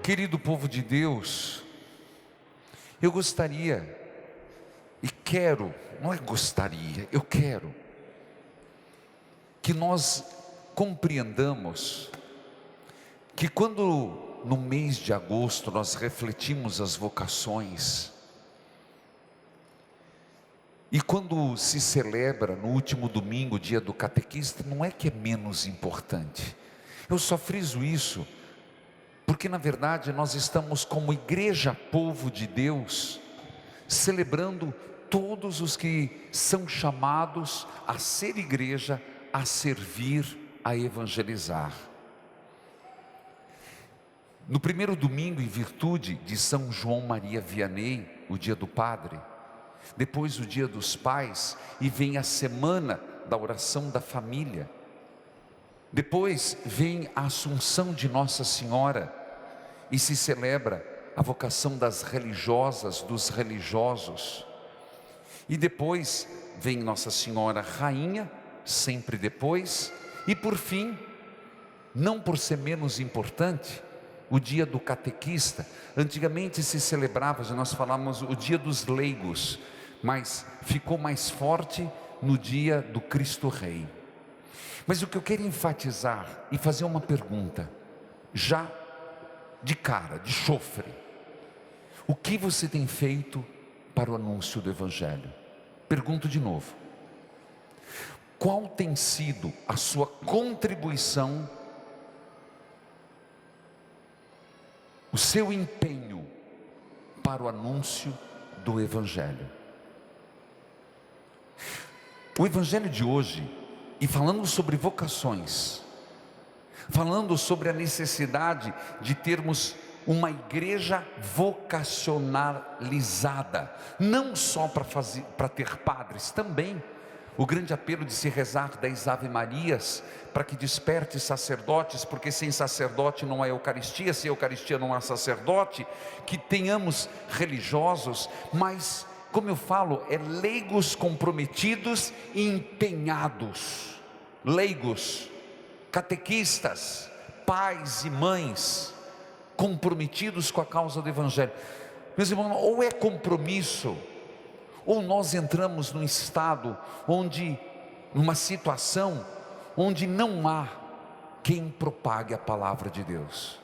Querido povo de Deus, eu gostaria e quero, não é gostaria, eu quero que nós compreendamos que quando no mês de agosto nós refletimos as vocações, e quando se celebra no último domingo o dia do catequista, não é que é menos importante, eu só friso isso, porque na verdade nós estamos como igreja, povo de Deus, celebrando todos os que são chamados a ser igreja, a servir, a evangelizar. No primeiro domingo, em virtude de São João Maria Vianney, o dia do Padre, depois o dia dos Pais, e vem a semana da oração da família, depois vem a Assunção de Nossa Senhora, e se celebra a vocação das religiosas, dos religiosos, e depois vem Nossa Senhora Rainha, sempre depois, e por fim, não por ser menos importante, o dia do catequista. Antigamente se celebrava, já nós falamos, o dia dos leigos, mas ficou mais forte no dia do Cristo Rei. Mas o que eu quero enfatizar e fazer uma pergunta, já de cara, de chofre: o que você tem feito para o anúncio do Evangelho? Pergunto de novo: qual tem sido a sua contribuição, o seu empenho para o anúncio do Evangelho? O Evangelho de hoje, e falando sobre vocações, falando sobre a necessidade de termos uma igreja vocacionalizada, não só para ter padres, também o grande apelo de se rezar 10 Ave Marias, para que desperte sacerdotes, porque sem sacerdote não há Eucaristia, sem Eucaristia não há sacerdote, que tenhamos religiosos, mas como eu falo, leigos comprometidos e empenhados, leigos, catequistas, pais e mães, comprometidos com a causa do Evangelho. Meus irmãos, ou é compromisso, ou nós entramos num estado onde, numa situação onde não há quem propague a palavra de Deus.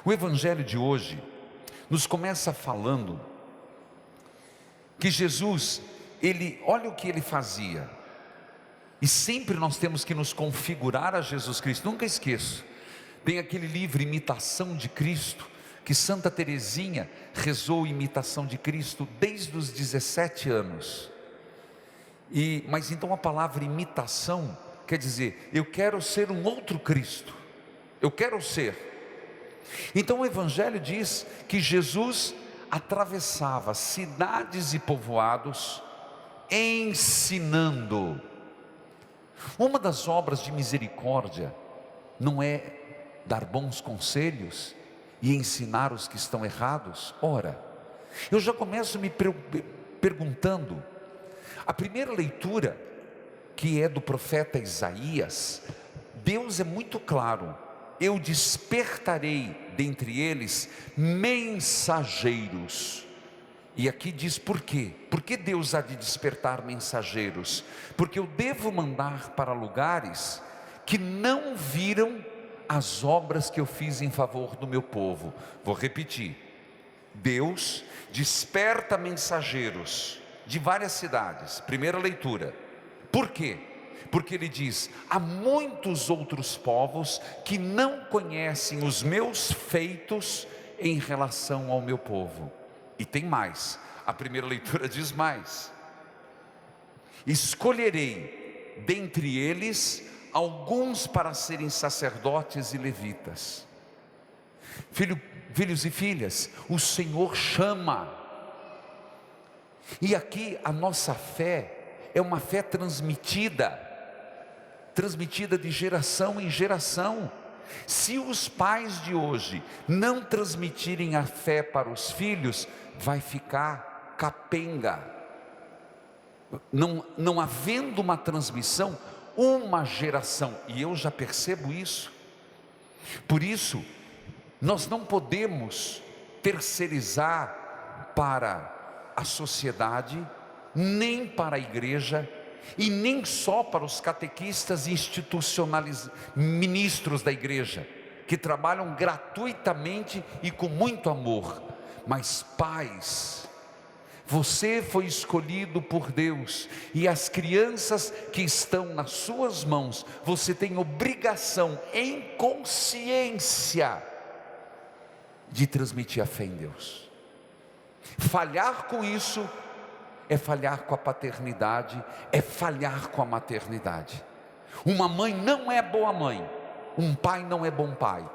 O Evangelho de hoje nos começa falando que Jesus, olha o que ele fazia, e sempre nós temos que nos configurar a Jesus Cristo. Nunca esqueço, tem aquele livro Imitação de Cristo, que Santa Teresinha rezou imitação de Cristo desde os 17 anos, mas então a palavra imitação quer dizer, eu quero ser um outro Cristo, eu quero ser. Então o Evangelho diz que Jesus atravessava cidades e povoados, ensinando. Uma das obras de misericórdia não é dar bons conselhos e ensinar os que estão errados? Ora, eu já começo me perguntando, a primeira leitura, que é do profeta Isaías, Deus é muito claro: eu despertarei dentre eles mensageiros. E aqui diz por quê? Porque Deus há de despertar mensageiros? Porque eu devo mandar para lugares que não viram as obras que eu fiz em favor do meu povo. Vou repetir: Deus desperta mensageiros de várias cidades. Primeira leitura. Por quê? Porque ele diz: há muitos outros povos que não conhecem os meus feitos em relação ao meu povo. E tem mais, a primeira leitura diz mais: escolherei dentre eles alguns para serem sacerdotes e levitas. Filhos e filhas, o Senhor chama. E aqui a nossa fé é uma fé transmitida de geração em geração. Se os pais de hoje não transmitirem a fé para os filhos, vai ficar capenga. Não havendo uma transmissão, uma geração, e eu já percebo isso. Por isso, Nós não podemos terceirizar para a sociedade, nem para a igreja, e nem só para os catequistas ministros da igreja, que trabalham gratuitamente e com muito amor. Mas pais, você foi escolhido por Deus, e as crianças que estão nas suas mãos, você tem obrigação, em consciência, de transmitir a fé em Deus. Falhar com isso é falhar com a paternidade, é falhar com a maternidade. Uma mãe não é boa mãe, um pai não é bom pai,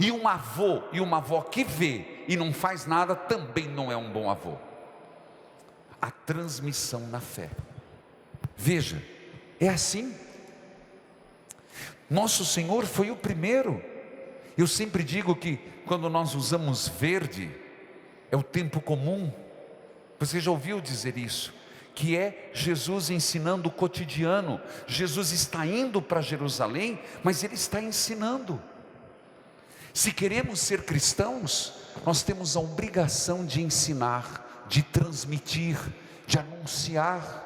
e um avô e uma avó que vê e não faz nada também não é um bom avô. A transmissão na fé, veja, é assim. Nosso Senhor foi o primeiro. Eu sempre digo que quando nós usamos verde, é o tempo comum. Você já ouviu dizer isso? Que é Jesus ensinando o cotidiano. Jesus está indo para Jerusalém, mas Ele está ensinando. Se queremos ser cristãos, nós temos a obrigação de ensinar, de transmitir, de anunciar.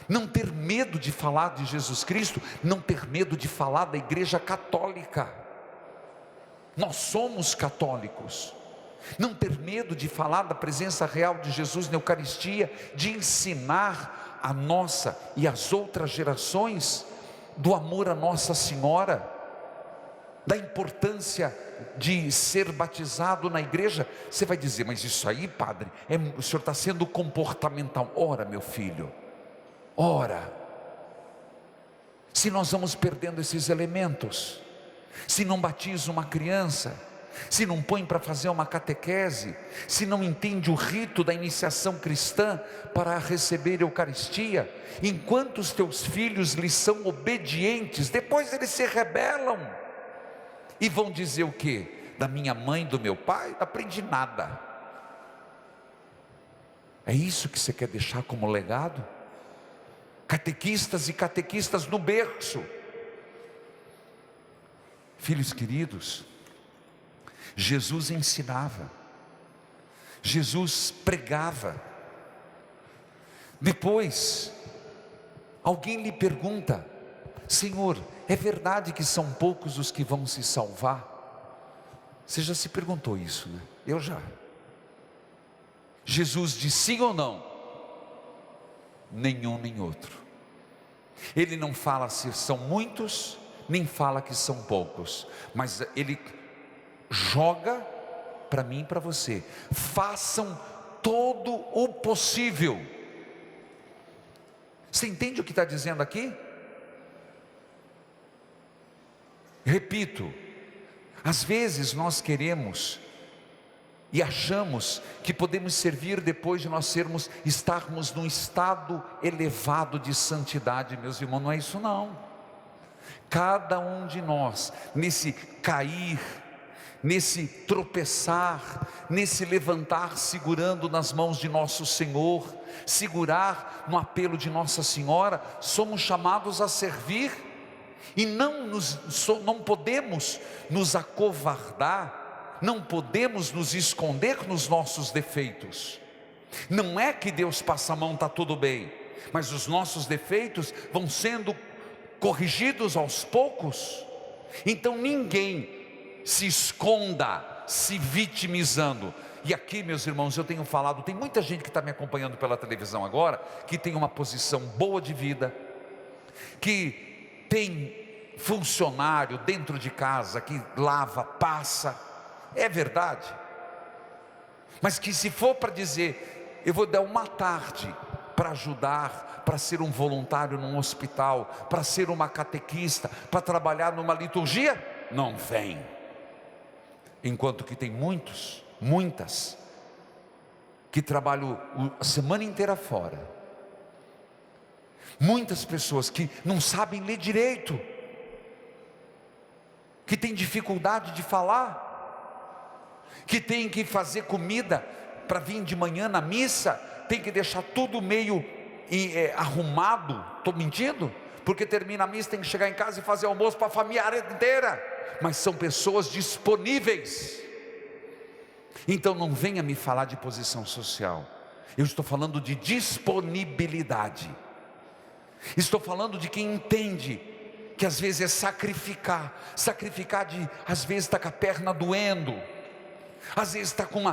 Não ter medo de falar de Jesus Cristo, não ter medo de falar da Igreja Católica. Nós somos católicos. Não ter medo de falar da presença real de Jesus na Eucaristia, de ensinar a nossa e as outras gerações do amor a Nossa Senhora, da importância de ser batizado na igreja. Você vai dizer, mas isso aí, padre, o senhor está sendo comportamental. Ora, meu filho, ora. Se nós vamos perdendo esses elementos, se não batiza uma criança, se não põe para fazer uma catequese, se não entende o rito da iniciação cristã para receber a Eucaristia, enquanto os teus filhos lhes são obedientes, depois eles se rebelam e vão dizer o quê? Da minha mãe, do meu pai, não aprendi nada. É isso que você quer deixar como legado? Catequistas e catequistas no berço. Filhos queridos, Jesus ensinava, Jesus pregava. Depois, alguém lhe pergunta: Senhor, é verdade que são poucos os que vão se salvar? Você já se perguntou isso, né? Eu já. Jesus diz sim ou não? Nenhum nem outro. Ele não fala se são muitos, nem fala que são poucos, mas Ele joga para mim e para você: façam todo o possível. Você entende o que está dizendo aqui? Repito, às vezes nós queremos e achamos que podemos servir depois de nós estarmos num estado elevado de santidade. Meus irmãos, não é isso não. Cada um de nós, nesse cair, nesse tropeçar, nesse levantar, segurando nas mãos de nosso Senhor, segurar no apelo de Nossa Senhora, somos chamados a servir, e não podemos nos acovardar, não podemos nos esconder nos nossos defeitos. Não é que Deus passa a mão, está tudo bem, mas os nossos defeitos vão sendo corrigidos aos poucos. Então ninguém se esconda se vitimizando. E aqui, meus irmãos, eu tenho falado, tem muita gente que está me acompanhando pela televisão agora, que tem uma posição boa de vida, que tem funcionário dentro de casa, que lava, passa, é verdade, mas que se for para dizer, eu vou dar uma tarde para ajudar, para ser um voluntário num hospital, para ser uma catequista, para trabalhar numa liturgia, não vem. Enquanto que tem muitas, que trabalham a semana inteira fora, muitas pessoas que não sabem ler direito, que têm dificuldade de falar, que tem que fazer comida para vir de manhã na missa, tem que deixar tudo meio arrumado. Estou mentindo? Porque termina a missa, tem que chegar em casa e fazer almoço para a família inteira. mas são pessoas disponíveis. Então não venha me falar de posição social, eu estou falando de disponibilidade. Estou falando de quem entende que às vezes é sacrificar de, às vezes está com a perna doendo, às vezes está com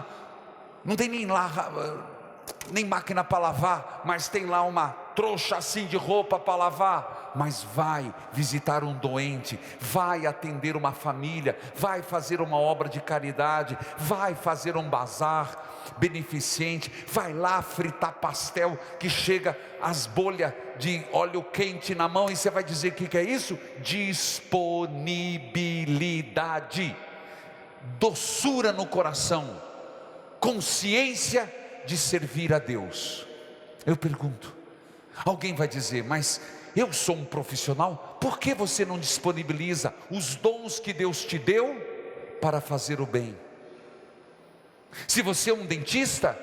não tem nem máquina para lavar, mas tem lá uma trouxa assim de roupa para lavar, mas vai visitar um doente, vai atender uma família, vai fazer uma obra de caridade, vai fazer um bazar beneficente, vai lá fritar pastel que chega as bolhas de óleo quente na mão, e você vai dizer: o que é isso? Disponibilidade, doçura no coração, consciência de servir a Deus. Eu pergunto, alguém vai dizer: mas eu sou um profissional, por que você não disponibiliza os dons que Deus te deu para fazer o bem? Se você é um dentista,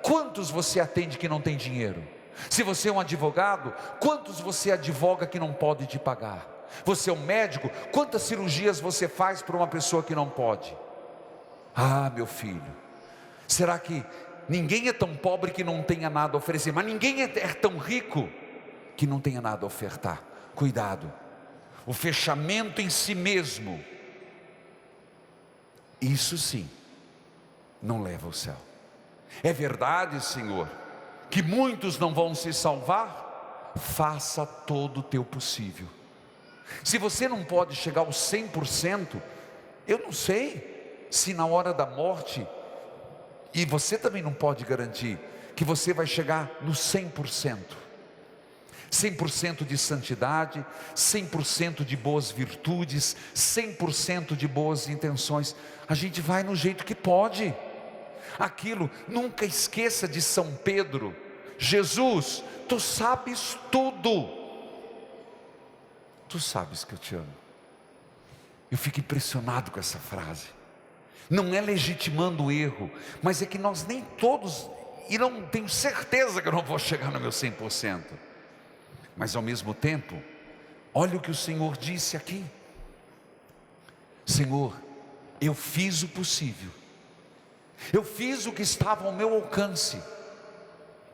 quantos você atende que não tem dinheiro? Se você é um advogado, quantos você advoga que não pode te pagar? Você é um médico, quantas cirurgias você faz para uma pessoa que não pode? Ah, meu filho, será que ninguém é tão pobre que não tenha nada a oferecer, mas ninguém é tão rico que não tenha nada a ofertar? Cuidado, o fechamento em si mesmo, isso sim, não leva ao céu. É verdade, Senhor, que muitos não vão se salvar? Faça todo o teu possível. Se você não pode chegar aos 100%, eu não sei se na hora da morte, e você também não pode garantir que você vai chegar no 100%. 100% de santidade, 100% de boas virtudes, 100% de boas intenções. A gente vai no jeito que pode. Aquilo, nunca esqueça de São Pedro: Jesus, tu sabes tudo, tu sabes que eu te amo. Eu fico impressionado com essa frase. Não é legitimando o erro, mas é que nós nem todos, e não tenho certeza que eu não vou chegar no meu 100%, mas ao mesmo tempo, olha o que o Senhor disse aqui: Senhor, eu fiz o possível, eu fiz o que estava ao meu alcance,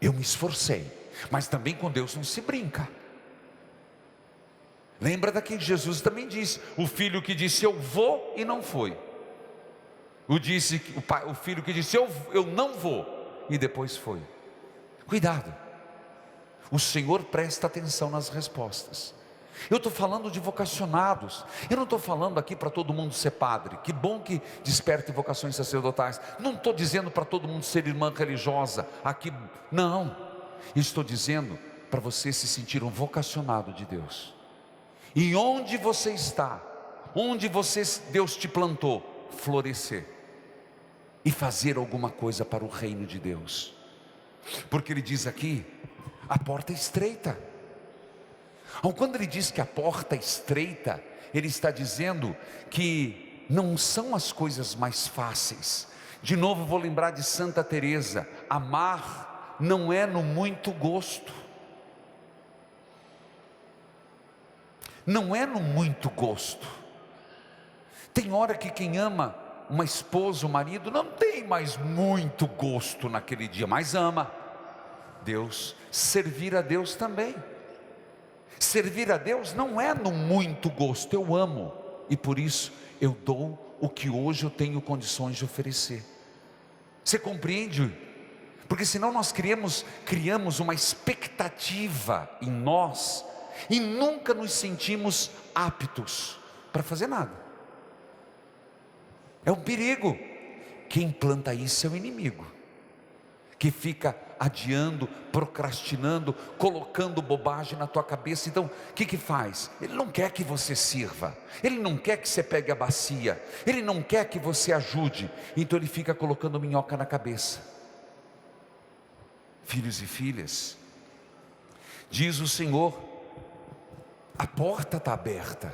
eu me esforcei, mas também com Deus não se brinca. Lembra daquele Jesus também disse, o filho que disse eu vou e não foi, o filho que disse eu não vou e depois foi. Cuidado, o Senhor presta atenção nas respostas. Eu estou falando de vocacionados, eu não estou falando aqui para todo mundo ser padre, que bom que desperte vocações sacerdotais, não estou dizendo para todo mundo ser irmã religiosa, aqui não, estou dizendo para você se sentir um vocacionado de Deus, e onde você está, onde Deus te plantou, florescer, e fazer alguma coisa para o reino de Deus, porque Ele diz aqui, a porta é estreita. Quando Ele diz que a porta é estreita, Ele está dizendo que não são as coisas mais fáceis. De novo vou lembrar de Santa Teresa: amar não é no muito gosto, não é no muito gosto. Tem hora que quem ama uma esposa, um marido, não tem mais muito gosto naquele dia, mas ama Deus. Servir a Deus também, servir a Deus não é no muito gosto, eu amo, e por isso eu dou o que hoje eu tenho condições de oferecer. Você compreende? Porque senão nós criamos uma expectativa em nós, e nunca nos sentimos aptos para fazer nada. É um perigo. Quem planta isso é o inimigo, que fica adiando, procrastinando, colocando bobagem na tua cabeça. Então o que faz? Ele não quer que você sirva, ele não quer que você pegue a bacia, ele não quer que você ajude, então ele fica colocando minhoca na cabeça. Filhos e filhas, diz o Senhor, a porta está aberta,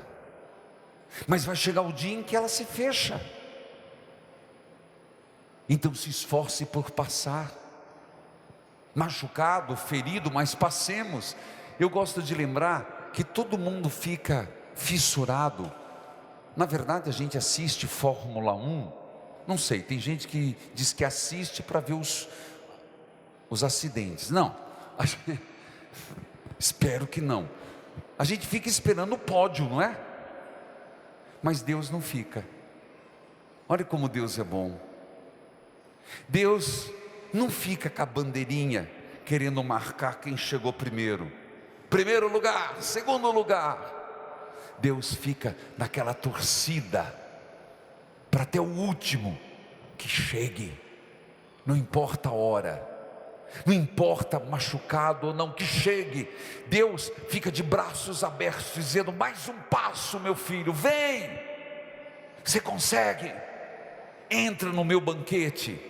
mas vai chegar o dia em que ela se fecha. Então se esforce por passar, machucado, ferido, mas passemos. Eu gosto de lembrar que todo mundo fica fissurado Na verdade, a gente assiste Fórmula 1, não sei, tem gente que diz que assiste para ver os acidentes. Não, espero que não. A gente fica esperando o pódio, não é? Mas Deus não fica. Olha como Deus é bom. Deus não fica com a bandeirinha querendo marcar quem chegou primeiro. Primeiro lugar, segundo lugar. Deus fica naquela torcida para até o último que chegue. Não importa a hora, não importa machucado ou não, que chegue. Deus fica de braços abertos dizendo: mais um passo, meu filho, vem, você consegue, entra no meu banquete.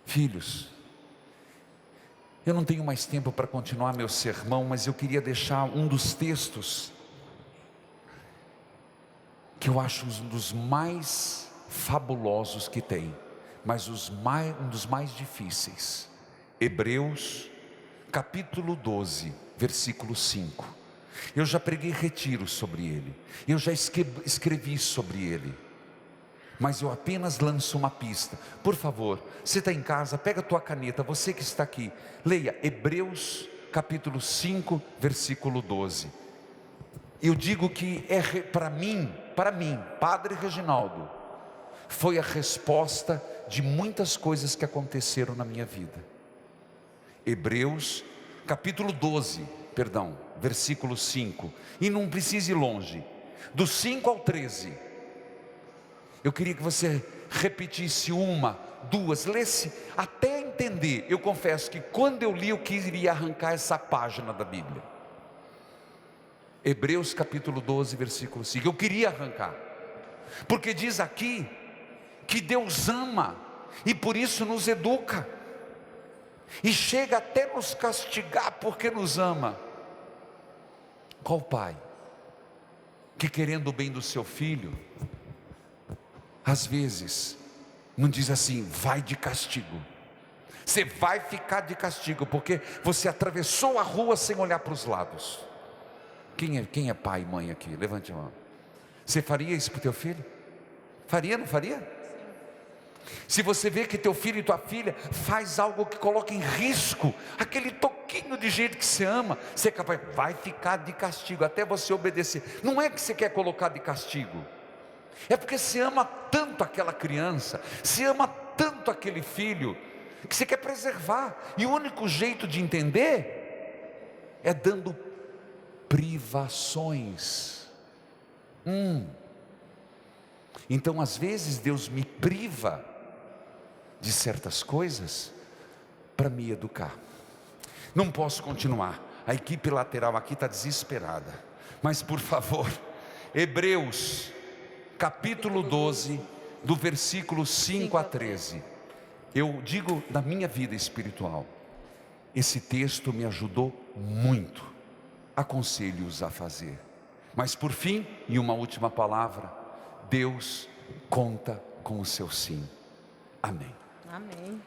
Filhos, eu não tenho mais tempo para continuar meu sermão, mas eu queria deixar um dos textos que eu acho um dos mais fabulosos que tem, mas um dos mais difíceis. Hebreus capítulo 12, versículo 5. Eu já preguei retiro sobre ele, eu já escrevi sobre ele, mas eu apenas lanço uma pista. Por favor, você está em casa, pega a tua caneta, você que está aqui, leia Hebreus capítulo 5, versículo 12. Eu digo que para mim, Padre Reginaldo, foi a resposta de muitas coisas que aconteceram na minha vida. Hebreus capítulo 12, versículo 5, e não precisa ir longe, do 5 ao 13, eu queria que você repetisse uma, duas, lesse até entender. Eu confesso que quando eu li, eu queria arrancar essa página da Bíblia. Hebreus capítulo 12, versículo 5, eu queria arrancar, porque diz aqui que Deus ama, e por isso nos educa, e chega até nos castigar porque nos ama. Qual pai que, querendo o bem do seu filho, às vezes não diz assim: vai de castigo, você vai ficar de castigo, porque você atravessou a rua sem olhar para os lados? Quem é pai e mãe aqui? Levante a mão. Você faria isso para o teu filho? Faria, não faria? Se você vê que teu filho e tua filha faz algo que coloca em risco aquele toquinho de jeito que você ama, você é capaz, vai ficar de castigo até você obedecer. Não é que você quer colocar de castigo, é porque você ama tanto aquela criança, você ama tanto aquele filho, que você quer preservar. E o único jeito de entender é dando privações. Então às vezes Deus me priva de certas coisas para me educar. Não posso continuar, a equipe lateral aqui está desesperada, mas por favor, Hebreus capítulo 12, do versículo 5 a 13. Eu digo da minha vida espiritual, esse texto me ajudou muito, aconselho-os a fazer. Mas por fim, e uma última palavra, Deus conta com o seu sim. Amém. Amém.